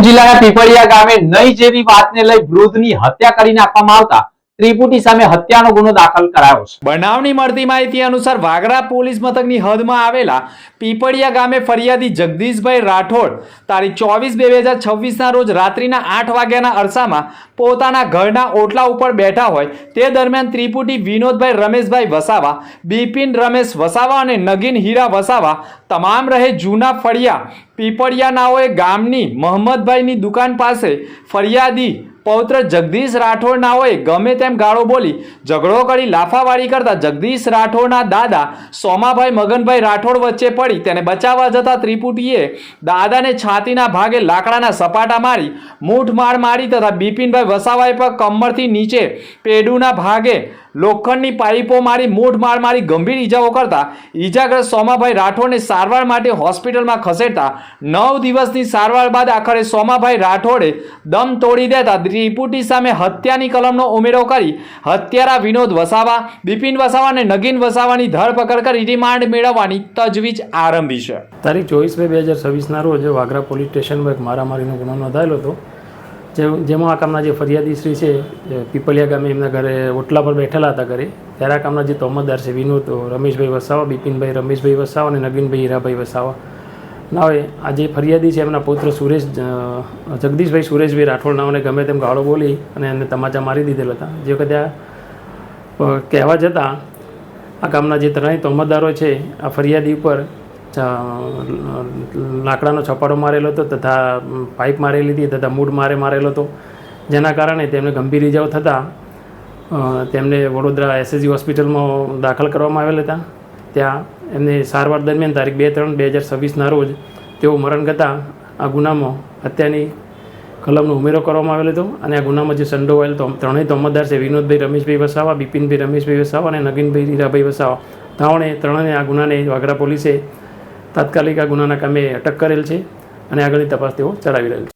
દાહોદ જિલ્લાના પીપળિયા ગામે નઈ જેવી વાતને લઈ વૃદ્ધની હત્યા કરી નાખવામાં આવતા ત્રિપુટી સામે હત્યાનો ગુનો દાખલ કરાયો છે। બનાવની મળતી માહિતી અનુસાર વાગરા પોલીસ મથકની હદમાં આવેલા પીપળિયા ગામે ફરિયાદી જગદીશભાઈ રાઠોડ તારીખ 24/2/2026 ના રોજ રાત્રિના 8 વાગ્યાના અરસામાં પોતાના ઘરના ઓટલા ઉપર બેઠા હોય તે દરમિયાન ત્રિપુટી વિનોદભાઈ રમેશભાઈ વસાવા, બિપિન રમેશ વસાવા અને નગીન હીરા વસાવા તમામ રહે જૂના ફળિયા પીપળિયાનાઓએ ગામની મોહમ્મદભાઈની દુકાન પાસે ફરિયાદી પૌત્ર જગદીશ રાઠોડનાઓએ ગમે તેમ ગાળો બોલી ઝઘડો કરી લાફાવાળી કરતા જગદીશ રાઠોડના દાદા સોમાભાઈ મગનભાઈ રાઠોડ વચ્ચે પડી તેને બચાવવા જતા ત્રિપુટીએ દાદાને છાતીના ભાગે લાકડાના સપાટા મારી મૂઠ માર મારી તથા બિપિનભાઈ વસાવાએ પર કમરથી નીચે પેડુના ભાગે લોખંડની પાઇપો મારી મૂઠ માર મારી ગંભીર ઈજાઓ કરતા ઈજાગ્રસ્ત સોમાભાઈ રાઠોડને સારવાર માટે હોસ્પિટલમાં ખસેડતા 9 દિવસની સારવાર બાદ આખરે સોમાભાઈ રાઠોડે દમ તોડી દેતા ત્રિપુટી સામે હત્યાની કલમનો ઉમેરો કરી હત્યારા વિનોદ વસાવા, બિપિન વસાવા અને નગીન વસાવાની ધરપકડ કરી રિમાન્ડ મેળવવાની તજવીજ આરંભી છે। તારીખ 24/2/2026 ના રોજ વાગરા પોલીસ સ્ટેશનમાં એક મારામારીનો ગુનો નોંધાયેલો હતો, જેમાં આ કામના જે ફરિયાદી શ્રી છે પીપળિયા ગામે એમના ઘરે ઓટલા પર બેઠેલા હતા ઘરે, ત્યારે આ કામના જે તોમતદાર છે વિનોદ રમેશભાઈ વસાવા, બિપિનભાઈ રમેશભાઈ વસાવા અને નગીનભાઈ હીરાભાઈ વસાવા નાવે આ જે ફરિયાદી છે એમના પુત્ર જગદીશભાઈ સુરેશભાઈ રાઠોડ નાઓને ગમે તેમ ગાળો બોલી અને એમને તમાચા મારી દીધેલા હતા। જે વખતે કહેવા જતાં આ કામના જે ત્રણેય તોમતદારો છે આ ફરિયાદી ઉપર લાકડાનો છપાડો મારેલો હતો તથા પાઇપ મારેલી હતી તથા મૂઢ મારેલો હતો, જેના કારણે તેમને ગંભીર ઇજાઓ થતાં તેમને વડોદરા SSG હોસ્પિટલમાં દાખલ કરવામાં આવેલા હતા। ત્યાં એમને સારવાર દરમિયાન તારીખ 2/3/2026 ના રોજ તેઓ મરણ ગતાં આ ગુનામાં હત્યાની કલમનો ઉમેરો કરવામાં આવેલો હતો અને આ ગુનામાં જે સંડોવાયેલ ત્રણેય તોમતદાર છે વિનોદભાઈ રમેશભાઈ વસાવા, બિપિનભાઈ રમેશભાઈ વસાવા અને નગીનભાઈ હીરાભાઈ વસાવા ત્રણેય આ ગુનાને વાગરા પોલીસે તાત્કાલિક આ ગુનાના કામે અટક કરેલ છે અને આગળની તપાસ તેઓ ચલાવી રહેલ છે।